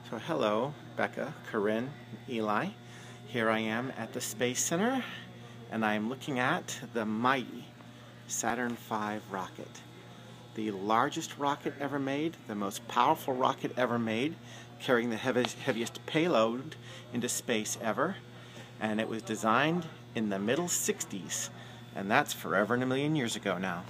So hello, Becca, Corinne, Eli. Here I am at the Space Center, and I am looking at the mighty Saturn V rocket. The largest rocket ever made, the most powerful rocket ever made, carrying the heaviest payload into space ever. And it was designed in the middle 60s, and that's forever and a million years ago now.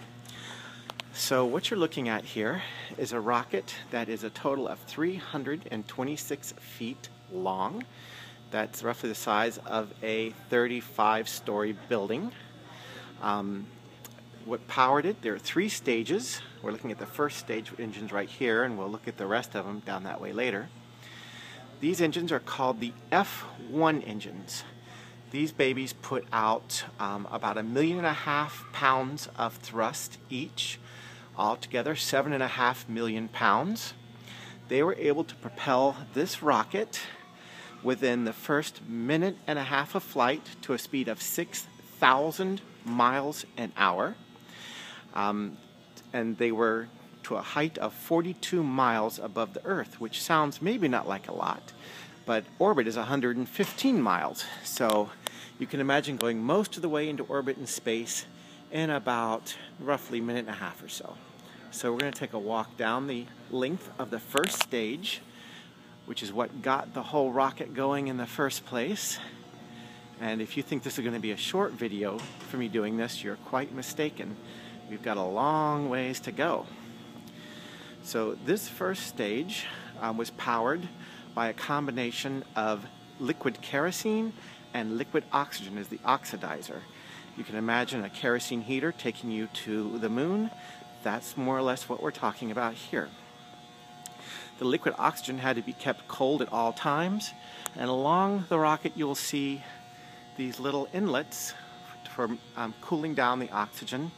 So what you're looking at here is a rocket that is a total of 326 feet long. That's roughly the size of a 35-story building. What powered it? There are 3 stages. We're looking at the first stage engines right here, and we'll look at the rest of them down that way later. These engines are called the F1 engines. These babies put out about 1.5 million pounds of thrust each. Altogether 7.5 million pounds. They were able to propel this rocket within the first 1.5 minutes of flight to a speed of 6,000 miles an hour. And they were to a height of 42 miles above the Earth, which sounds maybe not like a lot, but orbit is 115 miles. So you can imagine going most of the way into orbit in space in about roughly 1.5 minutes or so. So we're going to take a walk down the length of the first stage, which is what got the whole rocket going in the first place. And if you think this is going to be a short video for me doing this, you're quite mistaken. We've got a long ways to go. So this first stage was powered by a combination of liquid kerosene and liquid oxygen as the oxidizer. You can imagine a kerosene heater taking you to the moon. That's more or less what we're talking about here. The liquid oxygen had to be kept cold at all times, and along the rocket you'll see these little inlets for cooling down the oxygen,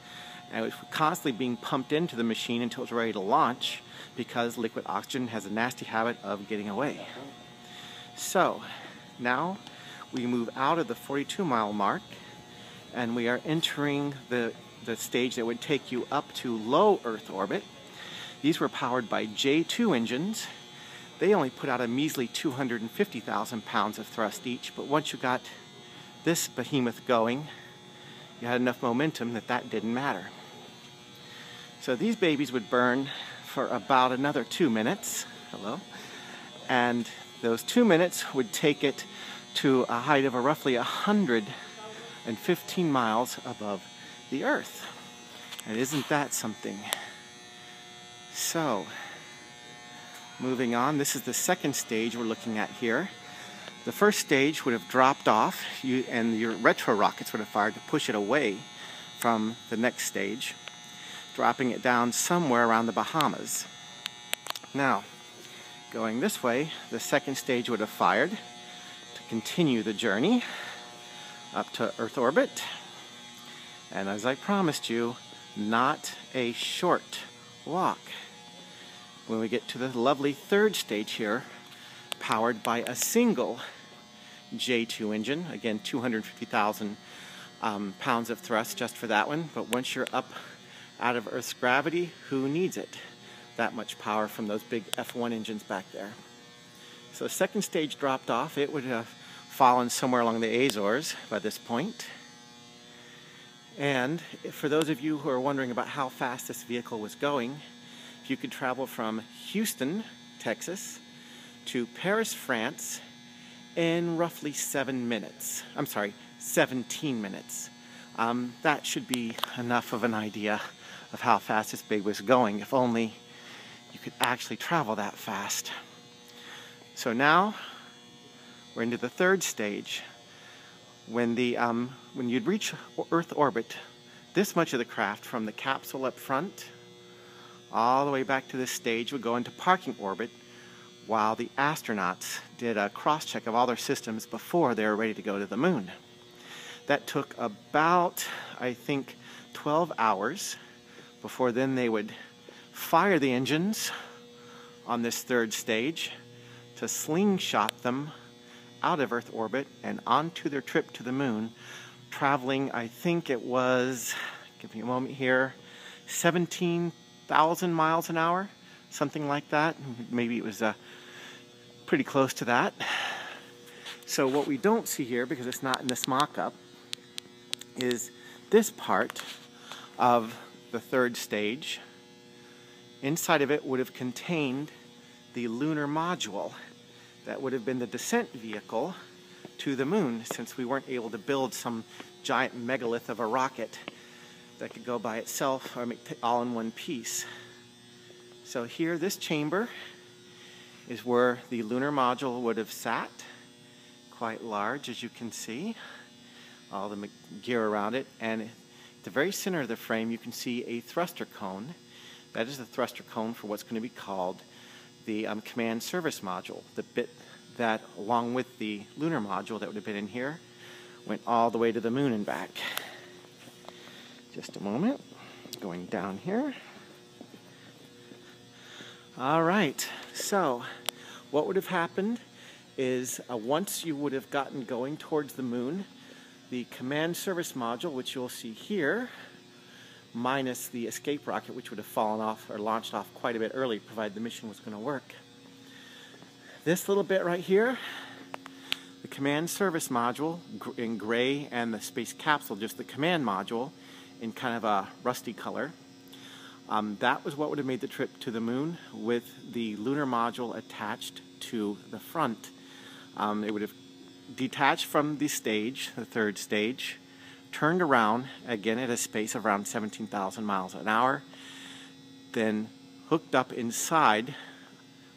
and it was constantly being pumped into the machine until it was ready to launch, because liquid oxygen has a nasty habit of getting away. So now we move out of the 42-mile mark, and we are entering the stage that would take you up to low Earth orbit. These were powered by J2 engines. They only put out a measly 250,000 pounds of thrust each, but once you got this behemoth going, you had enough momentum that didn't matter. So these babies would burn for about another 2 minutes. Hello. And those 2 minutes would take it to a height of roughly 115 miles above the Earth. And isn't that something? So, moving on, this is the second stage we're looking at here. The first stage would have dropped off, and your retro rockets would have fired to push it away from the next stage, dropping it down somewhere around the Bahamas. Now, going this way, the second stage would have fired to continue the journey up to Earth orbit. And as I promised you, not a short walk. When we get to the lovely third stage here, powered by a single J2 engine, again 250,000 pounds of thrust just for that one, but once you're up out of Earth's gravity, who needs it? That much power from those big F1 engines back there. So the second stage dropped off. It would have fallen somewhere along the Azores by this point. And for those of you who are wondering about how fast this vehicle was going, if you could travel from Houston, Texas to Paris, France in roughly 17 minutes. That should be enough of an idea of how fast this baby was going, if only you could actually travel that fast. So now we're into the third stage. When you'd reach Earth orbit, this much of the craft, from the capsule up front all the way back to this stage, would go into parking orbit while the astronauts did a cross-check of all their systems before they were ready to go to the moon. That took about, I think, 12 hours before then they would fire the engines on this third stage to slingshot them out of Earth orbit and onto their trip to the moon, traveling, I think it was, give me a moment here, 17,000 miles an hour, something like that. Maybe it was pretty close to that. So what we don't see here, because it's not in this mock-up, is this part of the third stage. Inside of it would have contained the lunar module that would have been the descent vehicle to the moon, since we weren't able to build some giant megalith of a rocket that could go by itself or make all in one piece. So here, this chamber is where the lunar module would have sat, quite large, as you can see, all the gear around it, and at the very center of the frame you can see a thruster cone. That is the thruster cone for what's going to be called the command service module, the bit that, along with the lunar module that would have been in here, went all the way to the moon and back. Just a moment, going down here. All right, so what would have happened is once you would have gotten going towards the moon, the command service module, which you'll see here, minus the escape rocket, which would have fallen off or launched off quite a bit early, provided the mission was going to work. This little bit right here, the command service module in gray, and the space capsule, just the command module, in kind of a rusty color. That was what would have made the trip to the moon, with the lunar module attached to the front. It would have detached from the stage, the third stage, turned around, again at a space of around 17,000 miles an hour, then hooked up inside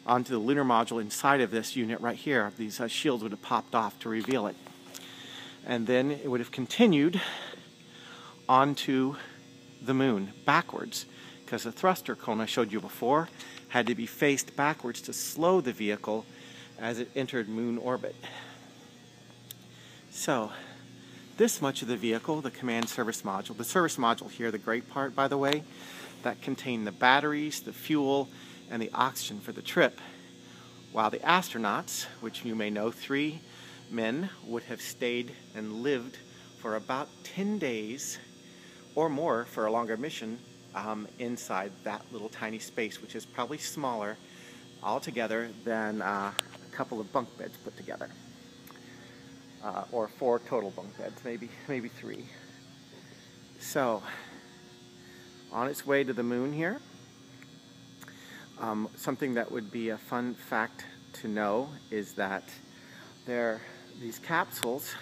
onto the lunar module inside of this unit right here. These shields would have popped off to reveal it. And then it would have continued onto the moon backwards, because the thruster cone I showed you before had to be faced backwards to slow the vehicle as it entered moon orbit. So this much of the vehicle, the command service module, the service module here, the gray part by the way, that contained the batteries, the fuel, and the oxygen for the trip, while the astronauts, which you may know, 3 men, would have stayed and lived for about 10 days or more for a longer mission inside that little tiny space, which is probably smaller altogether than a couple of bunk beds put together, or 4 total bunk beds, maybe 3. So on its way to the moon here, something that would be a fun fact to know is that these capsules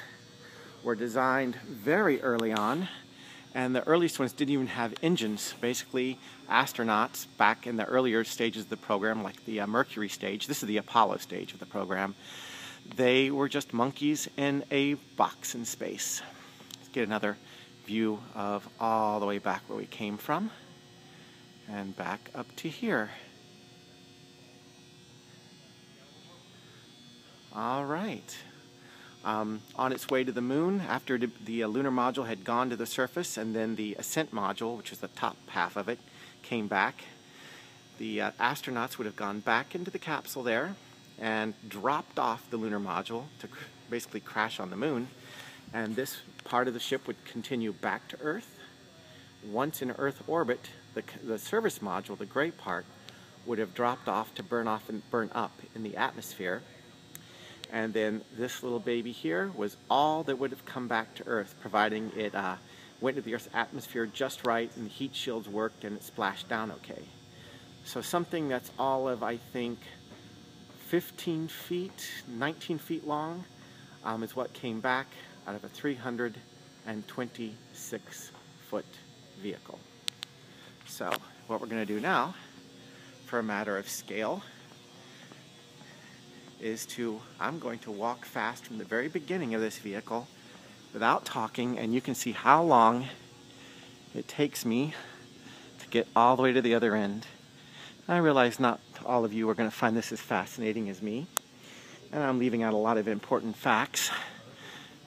were designed very early on, and the earliest ones didn't even have engines. Basically, astronauts back in the earlier stages of the program, like the Mercury stage, this is the Apollo stage of the program, they were just monkeys in a box in space. Let's get another view of all the way back where we came from and back up to here. All right. On its way to the moon, after the lunar module had gone to the surface, and then the ascent module, which was the top half of it, came back, the astronauts would have gone back into the capsule there and dropped off the lunar module to basically crash on the moon, and this part of the ship would continue back to Earth. Once in Earth orbit, the service module, the gray part, would have dropped off to burn up in the atmosphere. And then this little baby here was all that would have come back to Earth, providing it went into the Earth's atmosphere just right and the heat shields worked and it splashed down okay. So something that's all of, I think, 15 feet, 19 feet long is what came back out of a 326-foot vehicle. So what we're going to do now, for a matter of scale, is I'm going to walk fast from the very beginning of this vehicle without talking, and you can see how long it takes me to get all the way to the other end. I realize not all of you are going to find this as fascinating as me, and I'm leaving out a lot of important facts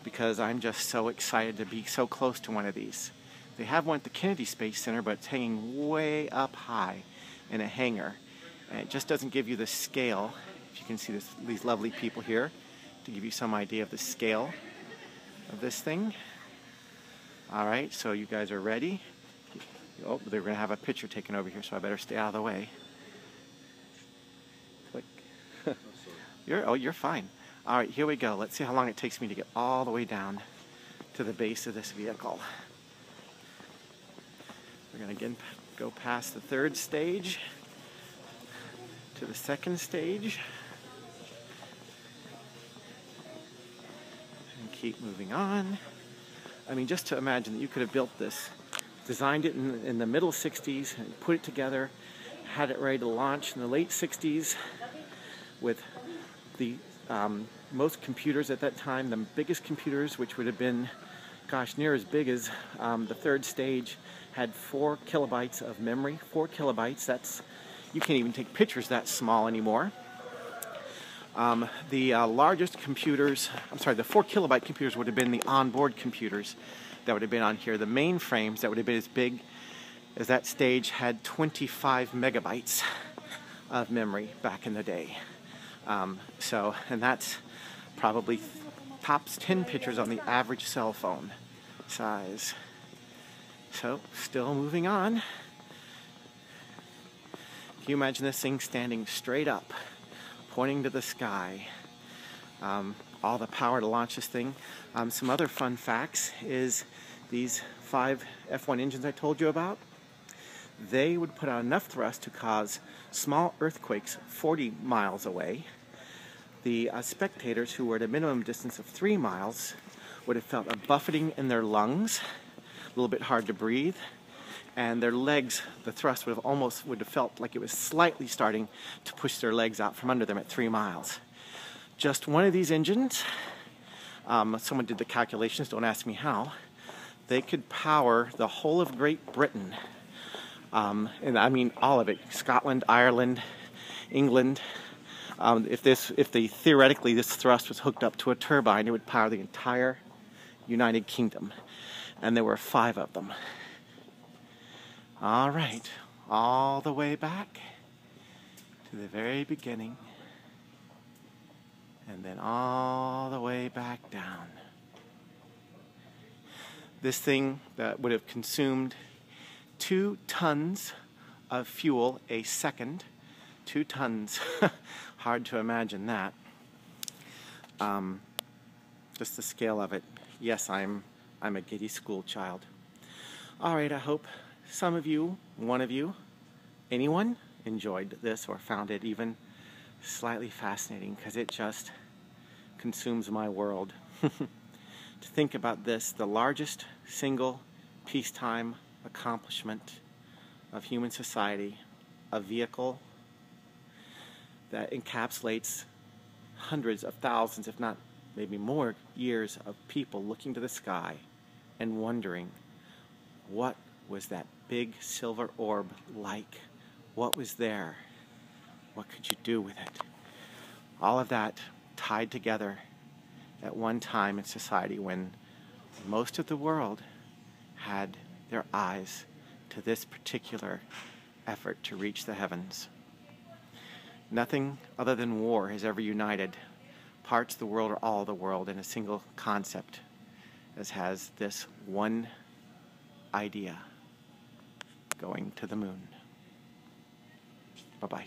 because I'm just so excited to be so close to one of these. They have one at the Kennedy Space Center, but it's hanging way up high in a hangar, and it just doesn't give you the scale. You can see these lovely people here to give you some idea of the scale of this thing. All right, so you guys are ready. Oh, they're going to have a picture taken over here, so I better stay out of the way. Click. You're fine. All right, here we go. Let's see how long it takes me to get all the way down to the base of this vehicle. We're going to again go past the third stage to the second stage and keep moving on. I mean, just to imagine that you could have built this, designed it in the middle 60s and put it together, had it ready to launch in the late 60s with the most computers at that time, the biggest computers, which would have been, gosh, near as big as the third stage, had 4 kilobytes of memory. 4 kilobytes, that's, you can't even take pictures that small anymore. The largest computers, the 4 kilobyte computers would have been the onboard computers that would have been on here. The mainframes that would have been as big as that stage had 25 megabytes of memory back in the day. And that's probably tops 10 pictures on the average cell phone size. So, still moving on. Can you imagine this thing standing straight up, pointing to the sky? All the power to launch this thing. Some other fun facts is these 5 F1 engines I told you about. They would put out enough thrust to cause small earthquakes 40 miles away. The spectators, who were at a minimum distance of 3 miles, would have felt a buffeting in their lungs, a little bit hard to breathe, and their legs, the thrust would have felt like it was slightly starting to push their legs out from under them at 3 miles. Just one of these engines, someone did the calculations, don't ask me how, they could power the whole of Great Britain, and I mean all of it, Scotland, Ireland, England. Theoretically this thrust was hooked up to a turbine, it would power the entire United Kingdom, and there were 5 of them. All right, all the way back to the very beginning, and then all the way back down. This thing that would have consumed 2 tons of fuel a second. 2 tons. Hard to imagine that. Just the scale of it. Yes, I'm a giddy school child. All right, I hope some of you, one of you, anyone enjoyed this or found it even slightly fascinating, because it just consumes my world. To think about this, the largest single peacetime accomplishment of human society, a vehicle that encapsulates hundreds of thousands, if not maybe more, years of people looking to the sky and wondering, what was that big silver orb like? What was there? What could you do with it? All of that tied together at one time in society when most of the world had their eyes to this particular effort to reach the heavens. Nothing other than war has ever united parts of the world or all of the world in a single concept as has this one idea: going to the moon. Bye-bye.